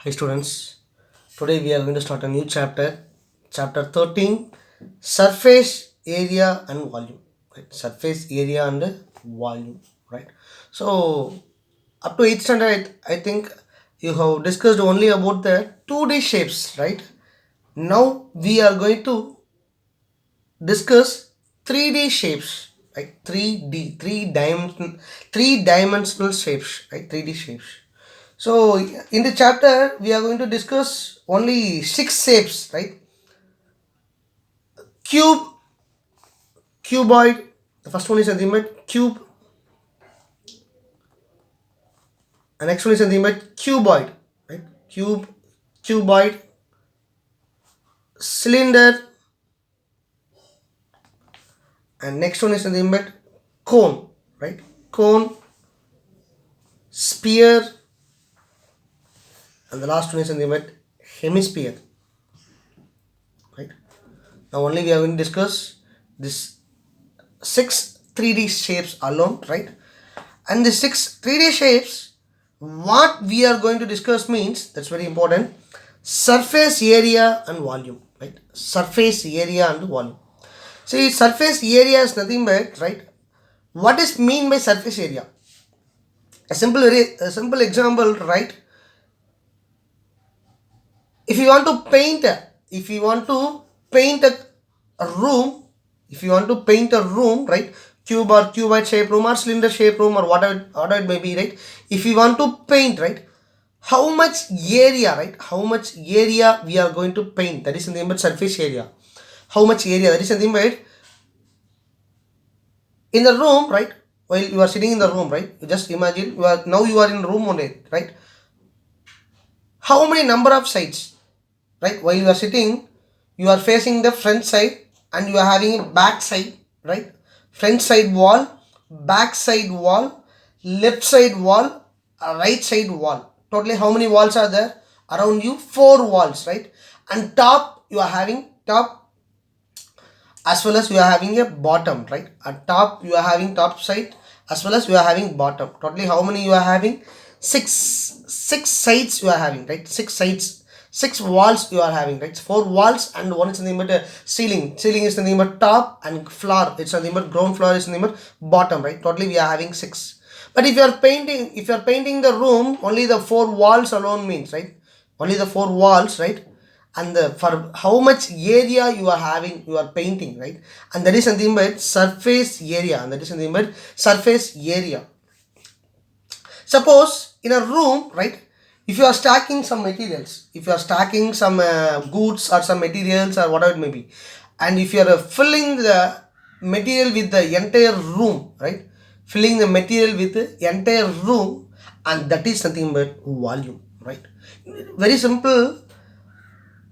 Hi students, today we are going to start a new chapter, chapter 13, surface area and volume, right? Surface area and volume, right? So up to 8th standard, I think you have discussed only about the 2D shapes, right? Now we are going to discuss 3D shapes, right? 3D, three dimensional shapes, right? 3D shapes. So in the chapter we are going to discuss only six shapes, right? Cube, cuboid. The first one is nothing but cube, and next one is nothing but cuboid, right? Cube, cuboid, cylinder, and next one is nothing but cone, right? Cone, sphere, and the last one is nothing but hemisphere, right? Now only we are going to discuss this six 3D shapes alone, right? And the six 3D shapes, what we are going to discuss means, that's very important, surface area and volume, right? Surface area and volume. See, surface area is nothing but, right? What is mean by surface area? A simple example, right? If you want to paint a, if you want to paint a room, if you want to paint a room, right? Cube or cuboid shape room or cylinder shape room or whatever it may be, right? If you want to paint, right? How much area, right? How much area we are going to paint? That is nothing but surface area. How much area? That is nothing but in the room, right? While you are sitting in the room, right? You just imagine you are in room only, right? How many number of sides, right? While you are sitting, you are facing the front side and you are having a back side, right? Front side wall, back side wall, left side wall, right side wall. Totally how many walls are there? Around you, 4 walls, right? And top, you are having top as well as you are having a bottom, right? At top, you are having top side as well as you are having bottom. Totally how many you are having? Six sides you are having, right? Six sides, 6 walls you are having, right? 4 walls and one is nothing but a ceiling. Ceiling is nothing but top and floor. It's nothing but ground floor is nothing but bottom, right? Totally we are having 6. But if you are painting the room, only the 4 walls alone means, right? Only the 4 walls, right? And for how much area you are having, you are painting, right? And that is something but surface area, and that is something but surface area. Suppose in a room, right? If you are stacking some materials, if you are stacking some goods or some materials or whatever it may be, and if you are filling the material with the entire room, right? Filling the material with the entire room, and that is nothing but volume, right? Very simple.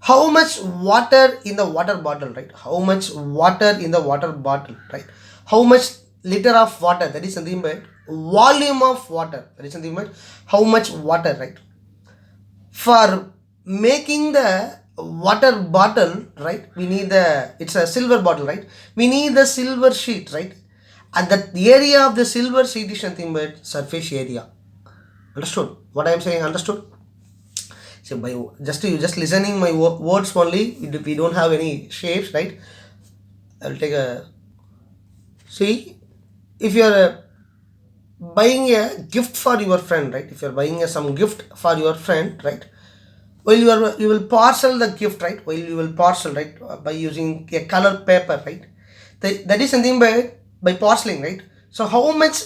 How much water in the water bottle, right? How much water in the water bottle, right? How much liter of water, that is nothing but volume of water, that is nothing but how much water, right? For making the water bottle, right, we need the, it's a silver bottle, right? We need the silver sheet, right? And the area of the silver sheet is nothing but surface area. Understood what I am saying? Understood? So by just listening my words only, we don't have any shapes, right? I'll take a, see, if you are buying a gift for your friend, right? If you are buying some gift for your friend, right? While you will parcel the gift, right? While you will parcel, right? By using a color paper, right? That is something by parceling, right? So how much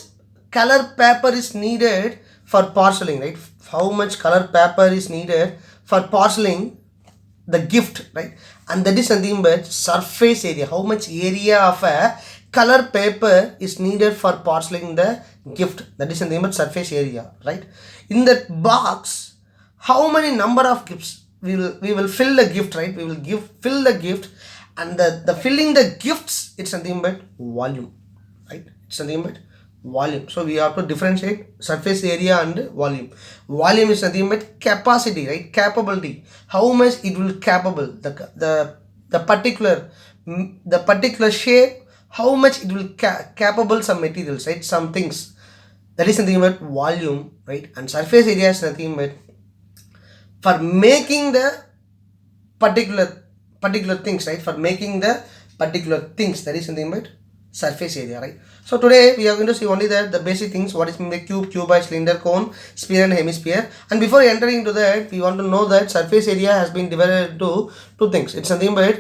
color paper is needed for parceling, right? How much color paper is needed for parceling the gift, right? And that is nothing but surface area. How much area of a color paper is needed for parceling the gift? That is nothing but surface area, right? In that box, how many number of gifts we will fill the gift, right? We will fill the gift, and the filling the gifts, it's nothing but volume, right? It's nothing but volume. So we have to differentiate surface area and volume. Volume is nothing but capacity, right? Capability, how much it will capable, the particular the particular shape, how much it will capable some materials, right? Some things, that is nothing but volume, right? And surface area is nothing but for making the particular things, right? For making the particular things, that is something about surface area, right? So today we are going to see only the basic things, what is mean by cube, cuboid, cylinder, cone, sphere and hemisphere. And before entering into that, we want to know that surface area has been divided into two things. It's something about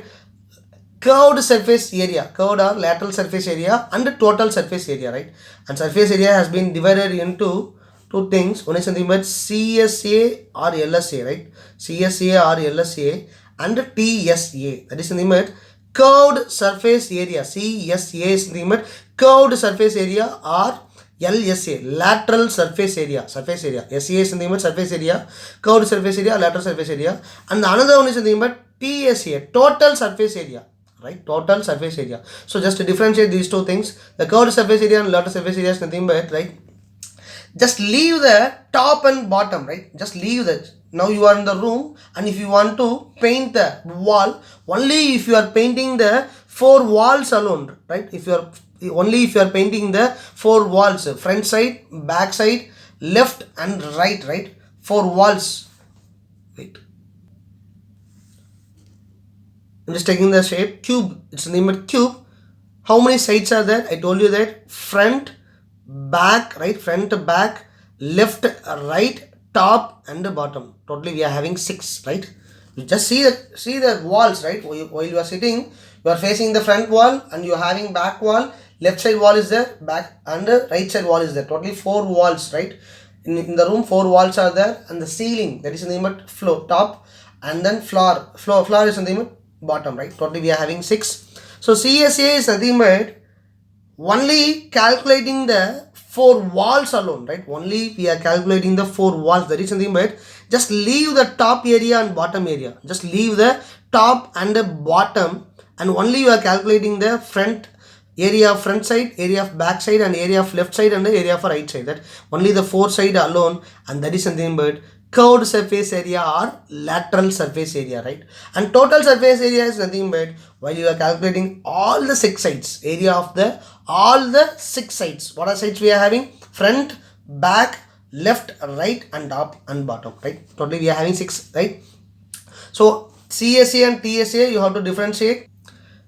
curved surface area, curved or lateral surface area, and total surface area, right? And surface area has been divided into two things. One is something about CSA or LSA, right? CSA or LSA and TSA. That is something about curved surface area. CSA is something about curved surface area, or LSA, lateral surface area. Surface area. SA is something about surface area, curved surface area, lateral surface area. And the another one is something about TSA, total surface area, right? Total surface area. So just to differentiate these two things, the curved surface area and lateral surface area is nothing but, right, just leave the top and bottom, right? Just leave that. Now you are in the room, and if you want to paint the wall, only if you are painting the four walls alone, right? If you are painting the four walls, front side, back side, left and right, right? Four walls, right? I'm just taking the shape cube. It's the name of cube. How many sides are there? I told you that front, back, right? Front, back, left, right, top and the bottom. Totally we are having 6, right? You just see the walls, right? While you are sitting, you are facing the front wall and you are having back wall, left side wall is there, back and the right side wall is there. Totally 4 walls, right? In the room 4 walls are there, and the ceiling, that is the name of floor, top, and then floor is the name of bottom, right? Totally we are having 6. So CSA is nothing but only calculating the 4 walls alone, right? Only we are calculating the 4 walls. That is something but just leave the top area and bottom area. Just leave the top and the bottom, and only you are calculating the front area of front side, area of back side, and area of left side and the area of right side. That only the 4 side alone, and that is something but curved surface area or lateral surface area, right? And total surface area is nothing but while you are calculating all the 6 sides, area of the all the 6 sides. What are sides we are having? Front, back, left, right, and top and bottom, right? Totally we are having 6, right? So CSA and TSA you have to differentiate.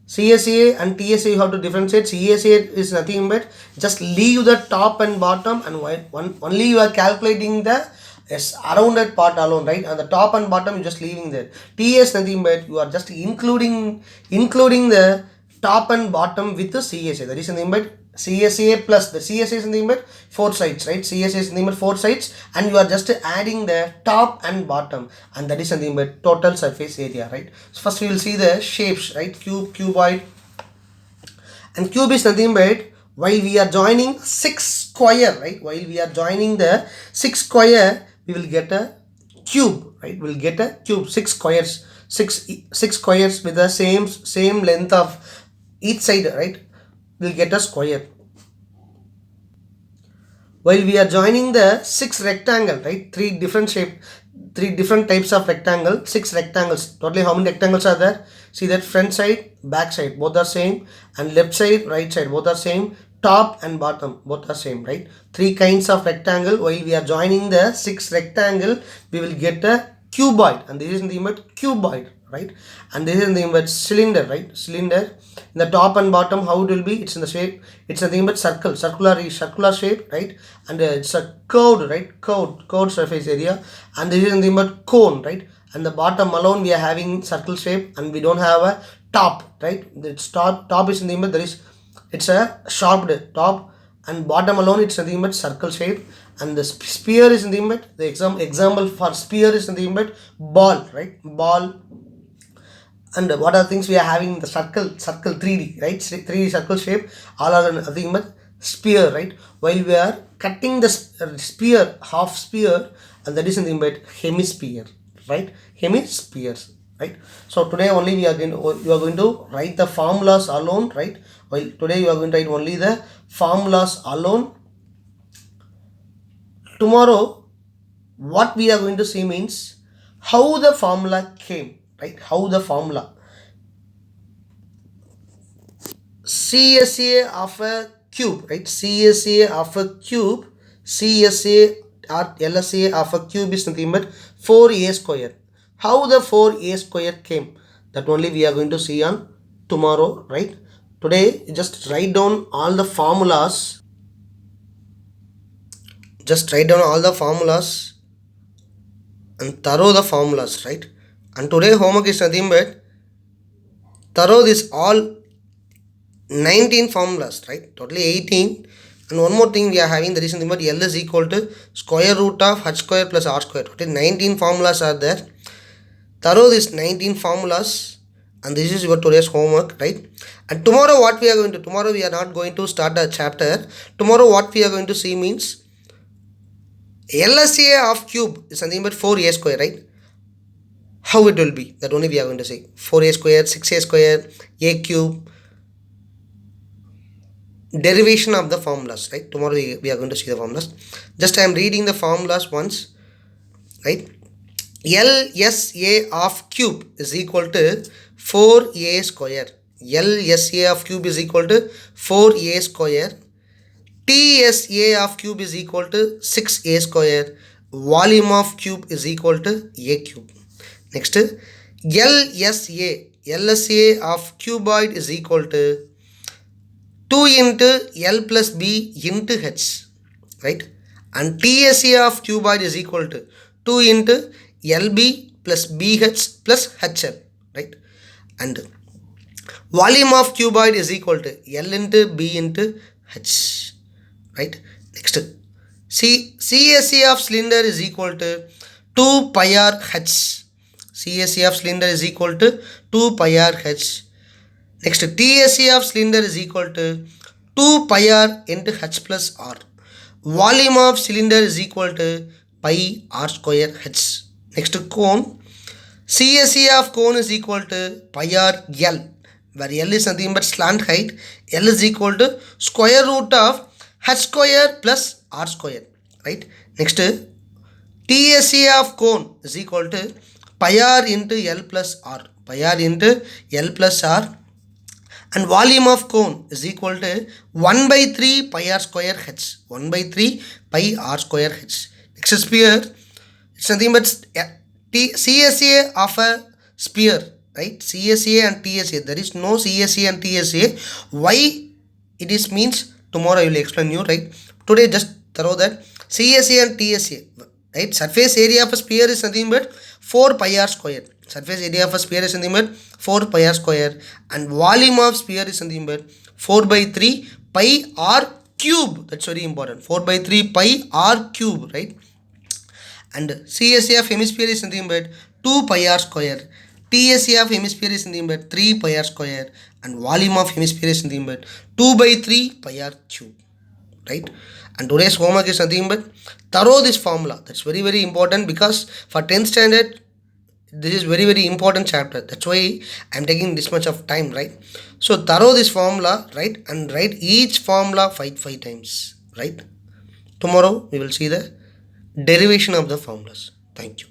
CSA and TSA you have to differentiate. CSA is nothing but just leave the top and bottom, and only you are calculating the around that part alone, right? And the top and bottom you just leaving there. TS nothing but you are just including the top and bottom with the CSA. That is nothing but CSA plus the CSA is nothing but 4 sides, right? CSA is nothing but 4 sides, and you are just adding the top and bottom, and that is nothing but total surface area, right? So first we will see the shapes, right? Cube, cuboid, and cube is nothing but while we are joining 6 square, right? While we are joining the 6 square, we will get a cube, right? We'll get a cube, 6 squares, 6 squares with the same length of each side, right? We'll get a square. While we are joining the 6 rectangle, right? 3 different types of rectangle, 6 rectangles. Totally how many rectangles are there? See that front side, back side, both are same, and left side, right side, both are same, top and bottom, both are same, right? 3 kinds of rectangle. While we are joining the 6 rectangle, we will get a cuboid, and this is the image cuboid, right? And this is the image cylinder, right? Cylinder. In the top and bottom, how it will be? It's in the shape. It's nothing but circular shape, right? And it's a curved, right? Curved surface area. And this is nothing but cone, right? And the bottom alone we are having circle shape, and we don't have a top, right? It's top is nothing but it's a sharped top, and bottom alone it's nothing but circle shape. And the sphere is nothing but the example for sphere is nothing but ball, right? Ball. And what are the things we are having? The circle 3D, right? 3D circle shape, all are nothing but sphere, right? While we are cutting the sphere, half sphere, and that is nothing but hemisphere, right? Hemispheres, right? So today only you are going to write the formulas alone, right? While today you are going to write only the formulas alone. Tomorrow what we are going to see means how the formula came, right? How the formula CSA of a cube, right? CSA of a cube, CSA or LSA of a cube is nothing but 4a square. How the 4a square came, that only we are going to see on tomorrow, right? Today just write down all the formulas. Just write down all the formulas and thorough the formulas, right? And today homework is nothing but thorough this all 19 formulas, right? Totally 18. And one more thing we are having, that is nothing but L is equal to square root of h square plus r square. Totally 19 formulas are there. Thorough this 19 formulas, and this is your today's homework, right? And tomorrow what we are going to, tomorrow we are not going to start a chapter. Tomorrow what we are going to see means LSA of cube is nothing but 4a square, right? How it will be, that only we are going to see. 4a square, 6a square, a cube, derivation of the formulas, right? Tomorrow we are going to see the formulas. Just I am reading the formulas once, right? LSA of cube is equal to 4a square. LSA of cube is equal to 4a square. TSA of cube is equal to 6a square. Volume of cube is equal to a cube. Next, LSA of cuboid is equal to 2 into L plus B into H, right? And TSA of cuboid is equal to 2 into LB plus BH plus HL, right? And volume of cuboid is equal to L into B into H, right? Next, CSA of cylinder is equal to 2 pi r H. CSA of cylinder is equal to 2 pi r H. Next, TSA of cylinder is equal to 2 pi r into H plus R. Volume of cylinder is equal to pi r square H. Next, cone. CSA of cone is equal to pi r L, where L is nothing but slant height. L is equal to square root of H square plus R square, right? Next, TSA of cone is equal to pi r into L plus R. Pi r into L plus R. And volume of cone is equal to 1 by 3 pi r square H. 1 by 3 pi r square H. Next, sphere. It's nothing but CSA of a sphere, right? CSA and TSA. There is no CSA and TSA. Why it is means tomorrow I will explain you, right? Today just throw that CSA and TSA, right? Surface area of a sphere is nothing but 4 pi r square. Surface area of a sphere is nothing but 4 pi r square, and volume of sphere is nothing but 4 by 3 pi r cube. That's very important. 4 by 3 pi r cube, right? And CSA of hemisphere is nothing but 2 pi r square. TSA of hemisphere is nothing but 3 pi r square, and volume of hemisphere is nothing but 2 by 3 pi r cube, right? And today's homework is nothing but thorough this formula. That's very, very important, because for 10th standard this is very, very important chapter. That's why I'm taking this much of time, right? So thorough this formula, right? And write each formula 5 times, right? Tomorrow we will see the derivation of the formulas. Thank you.